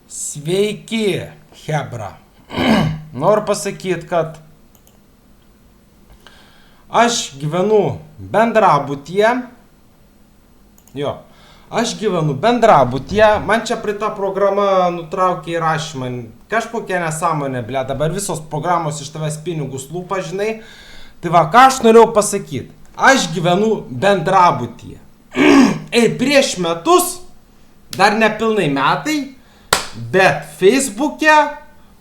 Sveiki, hebra. Noriu pasakyti, kad aš gyvenu bendrabutyje. Man čia prita programa nutraukė įrašymą. Kažkokia nesąmonė, ble, dabar visos programos iš tavęs pinigus lūpa, žinai. Tai va, ką aš norėjau pasakyti. Aš gyvenu bendrabutyje. Ir prieš metus, dar nepilnai metai, bet Facebook'e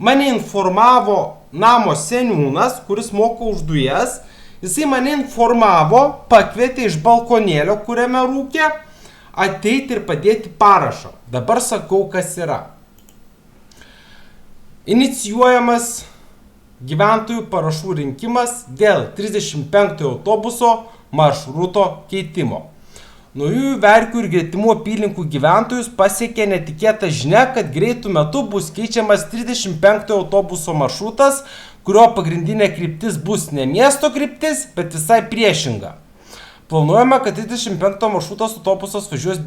mane informavo namo seniūnas, kuris moka už dujas. Jisai mane informavo, pakvietė iš balkonėlio, kuriame rūkė, ateiti ir padėti parašą. Dabar sakau, kas yra. Inicijuojamas gyventojų parašų rinkimas dėl 35 autobuso maršruto keitimo. Naujųjų Verkių ir Gretimų apylinkų gyventojus pasiekė netikėta žinia, kad greitų metu bus keičiamas 35 autobuso maršrutas, kurio pagrindinė kryptis bus ne miesto kryptis, bet visai priešinga. Planuojama, kad 35 maršrutas autobusas važiuos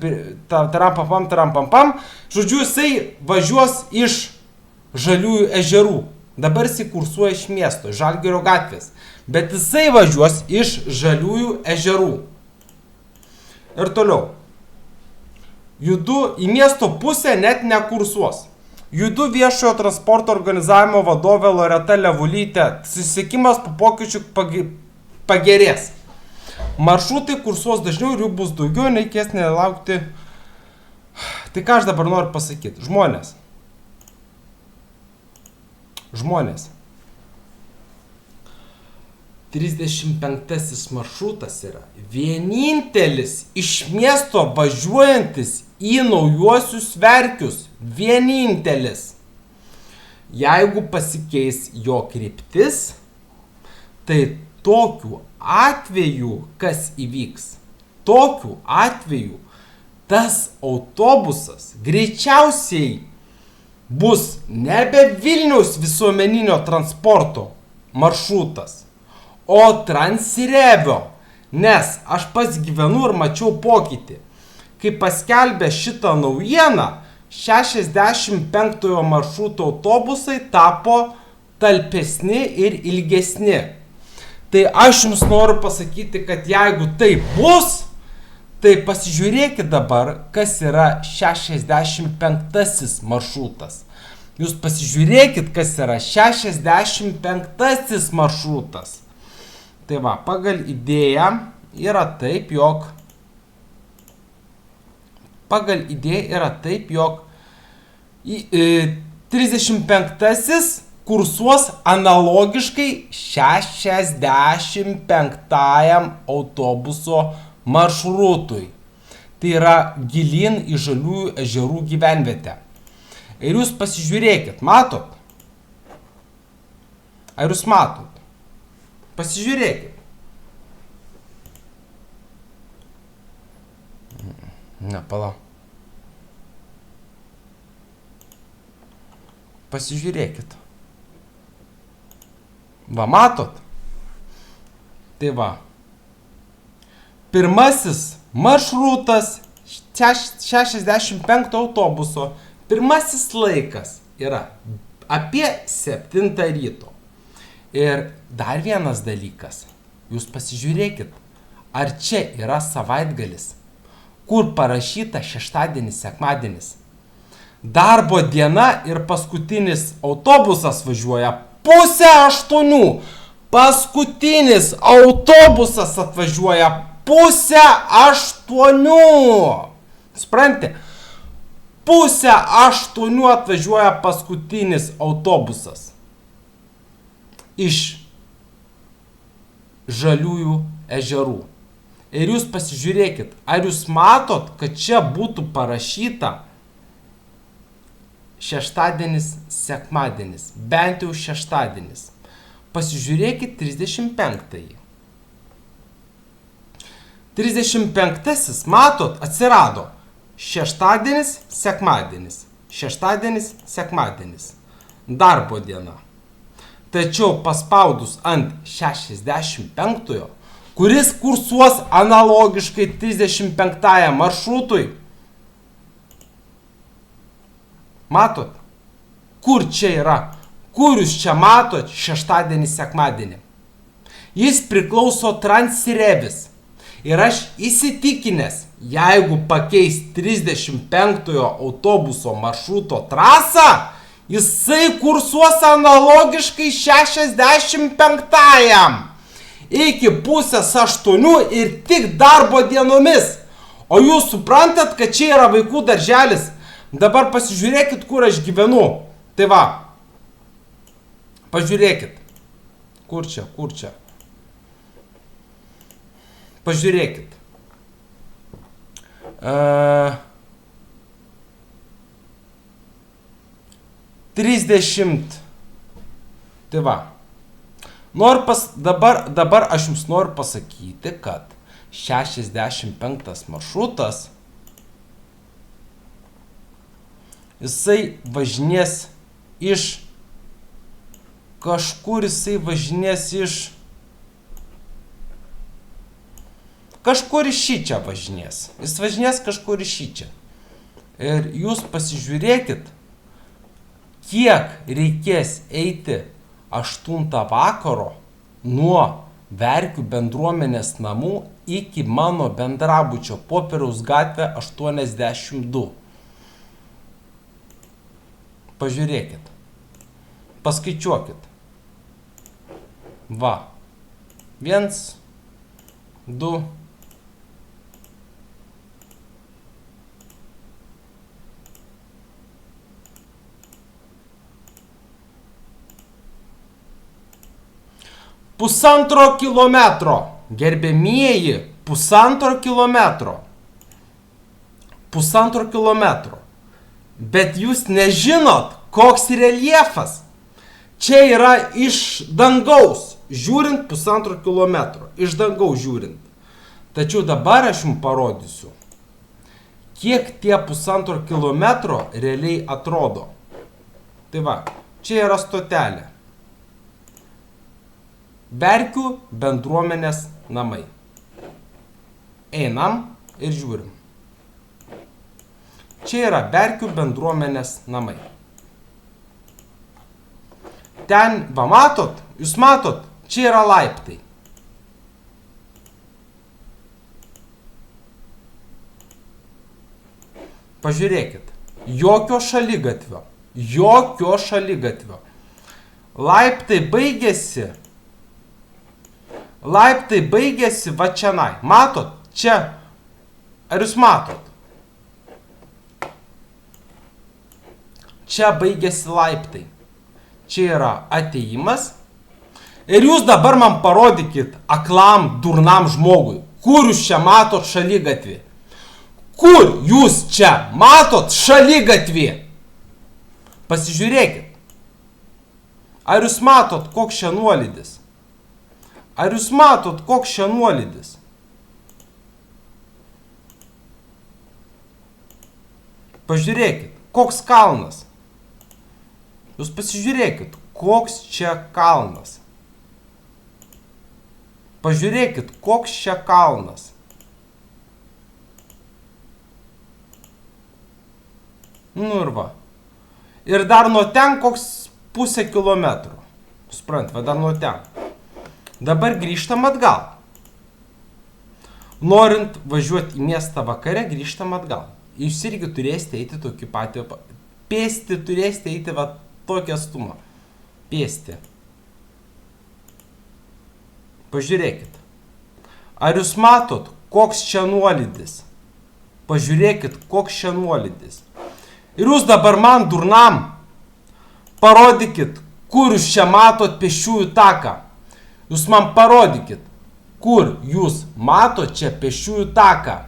tarampam. Žodžiu, jisai važiuos iš Žaliųjų ežerų. Dabar jisai kursuoja iš miesto, Žalgirio gatvės. Bet jisai važiuos iš Žaliųjų ežerų. Ir toliau. Judu į miesto pusę net nekursuos. Judu viešojo transporto organizavimo vadovė Loreta Levulytė. Susisiekimas po pokyčių pagerės. Maršrutai kursuos dažniau ir jų bus daugiau, nereikės nelaukti. Tai ką aš dabar noriu pasakyti? Žmonės. 35 maršrutas yra vienintelis iš miesto važiuojantis į Naujuosius Verkius. Vienintelis. Jeigu pasikeis jo kryptis, tai tokiu atveju kas įvyks? Tokiu atveju tas autobusas greičiausiai bus nebe Vilniaus visuomeninio transporto maršrutas, o Transrevio, nes aš pats gyvenu ir mačiau pokytį. Kai paskelbė šitą naujieną, 65 maršruto autobusai tapo talpesni ir ilgesni. Tai aš jums noriu pasakyti, kad jeigu taip bus, tai pasižiūrėkit dabar, kas yra 65 maršrutas. Jūs pasižiūrėkit, kas yra 65 maršrutas. Tai va, pagal idėją yra taip, jog 35 kursuos analogiškai 65 autobuso maršrutui. Tai yra gilyn į Žaliųjų ežerų gyvenvietę. Ir jūs pasižiūrėkit, matot? Ar jūs matot? Pasižiūrėkit. Pala. Pasižiūrėkit. Va, matot? Tai va. Pirmasis maršrutas 65 autobuso. Pirmasis laikas yra apie 7 ryto. Ir dar vienas dalykas. Jūs pasižiūrėkit, ar čia yra savaitgalis, kur parašyta šeštadienis, sekmadienis. Darbo diena ir paskutinis autobusas važiuoja 7:30. Paskutinis autobusas atvažiuoja 7:30. Suprantate? 7:30 atvažiuoja paskutinis autobusas iš Žaliųjų ežerų. Ir jūs pasižiūrėkit, ar jūs matot, kad čia būtų parašyta šeštadienis, sekmadienis, bent jau šeštadienis. Pasižiūrėkit 35. 35, matot, atsirado šeštadienis, sekmadienis. Šeštadienis, sekmadienis. Darbo diena. Tačiau paspaudus ant 65-ojo, kuris kursuos analogiškai 35 maršrutui, Matot? Kur čia yra? Kur jūs čia matot šeštadienį, sekmadienį? Jis priklauso Transrevis. Ir aš įsitikinęs, jeigu pakeis 35 autobuso maršruto trasą, jisai kursuos analogiškai 65-ajam. Iki 7:30 ir tik darbo dienomis. O jūs suprantat, kad čia yra vaikų darželis. Dabar pasižiūrėkit, kur aš gyvenu. Tai va. Pažiūrėkit. Kur čia? Pažiūrėkit. 30. Tai va. Dabar aš jums noriu pasakyti, kad 65 maršrutas jisai važinės iš kažkur, kažkur iš šičia važinės. Jis važinės kažkur iš šičia. Ir jūs pasižiūrėkit, kiek reikės eiti 8 vakaro nuo Verkių bendruomenės namų iki mano bendrabučio Popieriaus gatvė 82. Pažiūrėkit. Paskaičiuokit. Va. 1, 2. Pusantro kilometro, gerbėmieji, pusantro kilometro. Bet jūs nežinot, koks reljefas. Čia yra iš dangaus, žiūrint 1,5 kilometro, iš dangaus žiūrint. Tačiau dabar aš jums parodysiu, kiek tie 1,5 kilometro realiai atrodo. Tai va, čia yra stotelė. Verkių bendruomenės namai. Einam ir žiūrim. Čia yra Verkių bendruomenės namai. Ten, va matot, jūs matot, čia yra laiptai. Pažiūrėkit, jokio šaligatvio. Laiptai baigėsi va čianai. Matot? Čia. Ar jūs matot? Čia baigėsi laiptai. Čia yra atėjimas. Ir jūs dabar man parodykit aklam, durnam žmogui. Kur jūs čia matot šaligatvį? Kur jūs čia matot šaligatvį? Pasižiūrėkit. Ar jūs matot, koks čia nuolydis? Ar jūs matot, koks čia nuolydis? Pažiūrėkit, koks kalnas. Jūs pasižiūrėkit, koks čia kalnas. Pažiūrėkit, koks čia kalnas. Nu ir va. Ir dar nuo ten koks 0,5 kilometro. Suprant, va dar nuo ten. Dabar grįžtam atgal. Norint važiuoti į miestą vakare, grįžtam atgal. Jūs irgi turėsite eiti tokį patį. Pėsti turėsite eiti va tokį atstumą. Pėsti. Pažiūrėkit. Ar jūs matot, koks čia nuolydis? Pažiūrėkit, koks čia nuolydis. Ir jūs dabar man durnam parodykit, kur jūs čia matot pėsčiųjų taką. Jūs man parodykit, kur jūs matot čia pėsčiųjų taką.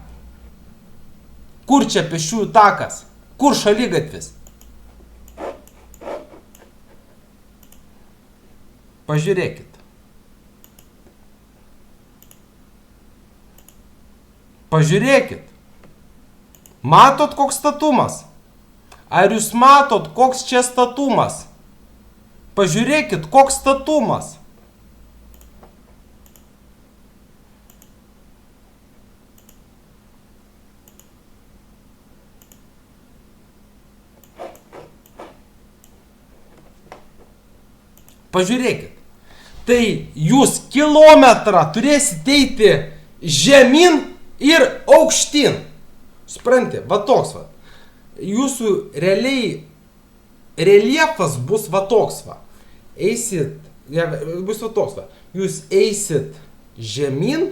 Kur čia pėsčiųjų takas? Kur šaligatvis? Pažiūrėkit. Pažiūrėkit. Matot, koks statumas? Ar jūs matot, koks čia statumas? Pažiūrėkit, koks statumas. Pažiūrėkit. Tai jūs kilometrą turėsite eiti žemyn ir aukštyn. Supranti, va toks va. Jūsų reljefas bus va toks va. Bus va toks va. Jūs eisit žemyn,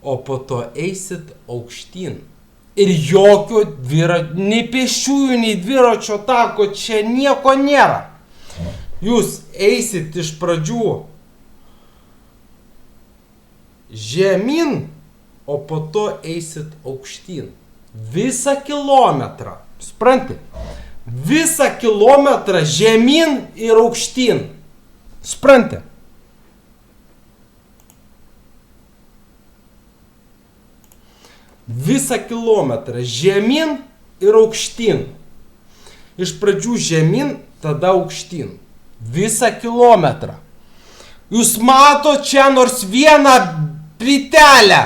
o po to eisit aukštyn. Ir jokio nei pėsčiųjų, nei dviračio tako čia nieko nėra. Jūs eisit iš pradžių žemyn, o po to eisit aukštyn. Visą kilometrą. Supranti? Visą kilometrą žemyn ir aukštyn. Supranti? Visą kilometrą žemyn ir aukštyn. Iš pradžių žemyn, tada aukštyn. Visą kilometrą. Jūs mato čia nors vieną plytelę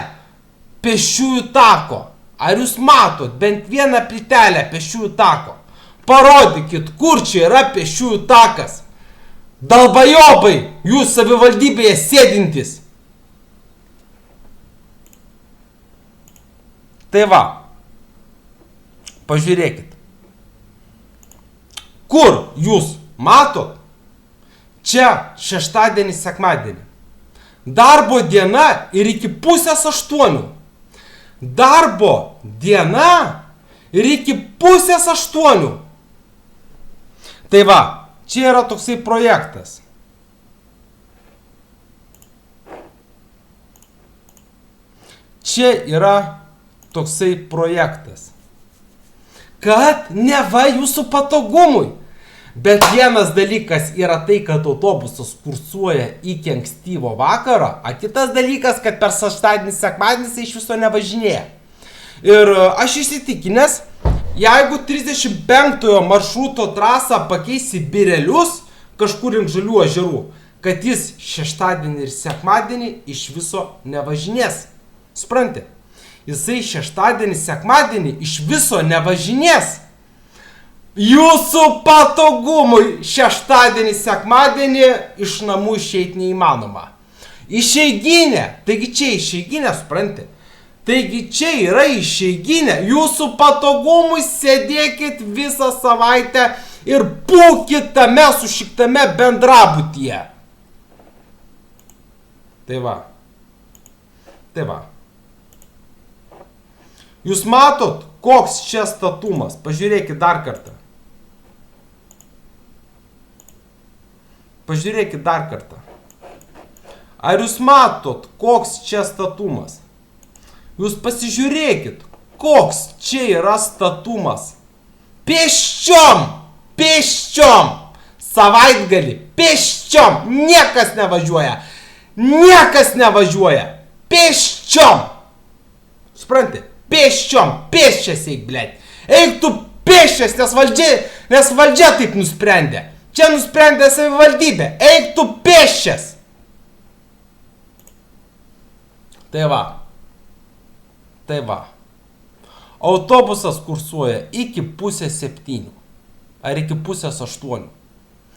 pėsčiųjų tako. Ar jūs matot bent vieną plytelę pėsčiųjų tako? Parodykit, kur čia yra pėsčiųjų takas. Dalbajobai, jūs savivaldybėje sėdintys. Tai va, pažiūrėkit. Kur jūs matot? Čia šeštadienį, sekmadienį. Darbo diena ir iki 7:30. Darbo diena ir iki 7:30. Tai va, čia yra toksai projektas. Čia yra toksai projektas. Kad neva jūsų patogumui. Bet vienas dalykas yra tai, kad autobusas kursuoja iki ankstyvo vakaro, o kitas dalykas, kad per šeštadienį, sekmadienį iš viso nevažinėja. Ir aš įsitikinęs, jeigu 35 maršruto trasą pakeisi Birelius kažkur link Žalių ežerų, kad jis šeštadienį ir sekmadienį iš viso nevažinės. Supranti? Jisai šeštadienį, sekmadienį iš viso nevažinės. Jūsų patogumui šeštadienį, sekmadienį iš namų išeiti neįmanoma. Išeiginė, taigi čia išeiginė, supranti? Taigi čia yra išeiginė. Jūsų patogumui sėdėkit visą savaitę ir būkit tame sušiktame bendrabutyje. Tai va. Tai va. Jūs matot, koks čia statumas? Pažiūrėkit dar kartą. Pažiūrėkit dar kartą. Ar jūs matot, koks čia statumas? Jūs pasižiūrėkit, koks čia yra statumas. Pėsčiom! Pėsčiom! Savaitgalį! Pėsčiom! Niekas nevažiuoja! Niekas nevažiuoja! Pėsčiom! Supranti? Pėsčiom! Pėsčias eik, blėt! Eik tu pėsčias, nes valdžia taip nusprendė. Čia nusprendė savivaldybė. Eik tu pėsčias! Tai va. Tai va. Autobusas kursuoja iki 6:30. Ar iki 6:30.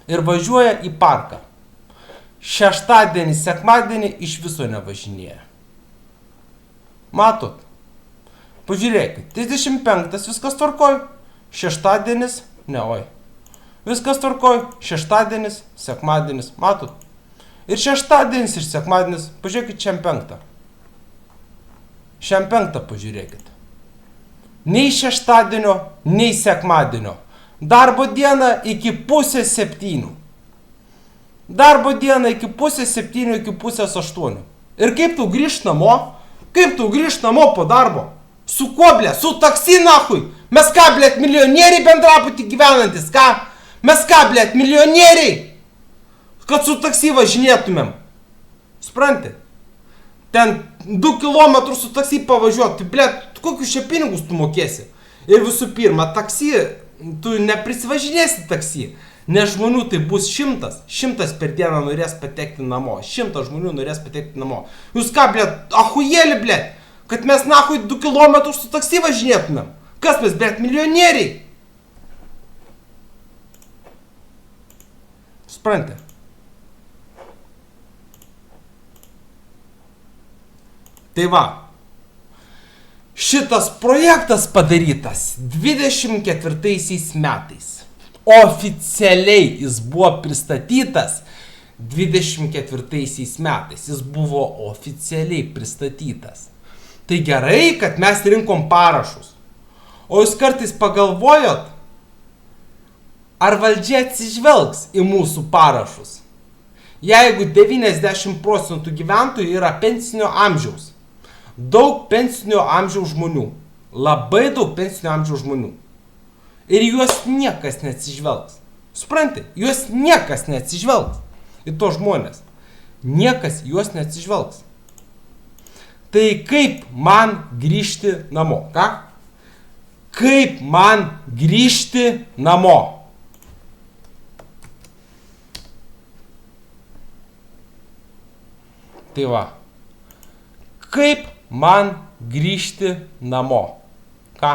Ir važiuoja į parką. Šeštadienį, sekmadienį iš viso nevažinėja. Matot? Pažiūrėkit. 35 viskas tvarkoj. Šeštadienis, ne oi. Viskas tvarkoj. Šeštadienis, sekmadienis. Matot? Ir šeštadienis ir sekmadienis. Pažiūrėkit, šiam 5. Šiam 5 pažiūrėkit. Nei šeštadienio, nei sekmadienio. Darbo diena iki 6:30. Darbo diena iki 6:30, iki 7:30. Ir kaip tu grįžt namo? Kaip tu grįžt namo po darbo? Su kuo, blė? Su taksi, nahui? Mes ką, blėt, milijonieriai bendrabutį gyvenantis, ką? Mes ką, blėt, milijonieriai? Kad su taksi važinėtumėm. Supranti? Ten 2 km su taksi pavažiuoti. Blėt, kokius čia pinigus tu mokėsi? Ir visų pirma, taksi, tu neprisivažinėsi taksi. Nes žmonių tai bus 100. 100 per dieną norės patekti namo. 100 žmonių norės patekti namo. Jūs ką, blėt, ahujėli, blėt? Kad mes nahui 2 km su taksi važinėtumėm. Kas mes, blėt, milijonieriai? Supranti? Tai va. Šitas projektas padarytas 24 metais. Oficialiai jis buvo pristatytas 24 metais. Jis buvo oficialiai pristatytas. Tai gerai, kad mes rinkom parašus. O jūs kartais pagalvojot, ar valdžia atsižvelgs į mūsų parašus? Jeigu 90% gyventojų yra pensinio amžiaus, daug pensinio amžiaus žmonių, labai daug pensinio amžiaus žmonių, ir juos niekas neatsižvelgs. Supranti, juos niekas neatsižvelgs į to žmonės. Niekas juos neatsižvelgs. Tai kaip man grįžti namo? Ką? Kaip man grįžti namo? Tai va. Kaip man grįžti namo? Ką?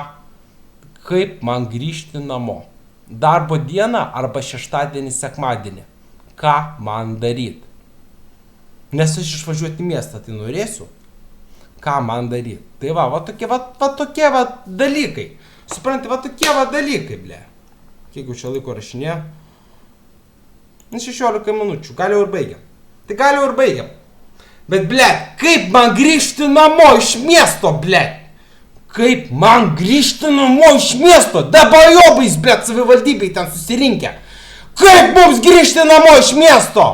Kaip man grįžti namo? Darbo dieną arba šeštadienį, sekmadienį? Ką man daryti? Nes aš išvažiuoti į miestą, tai norėsiu. Ką man daryti? Tai va tokie dalykai. Supranti, va tokie dalykai, ble. Kiek jau čia laiko rašinė? 16 minučių, gal jau ir baigiam. Tai gal jau ir baigiam. Bet, ble, kaip man grįžti namo iš miesto, ble? Kaip man grįžti namo iš miesto? Dabar jobais, ble, savivaldybei ten susirinkę. Kaip mums grįžti namo iš miesto?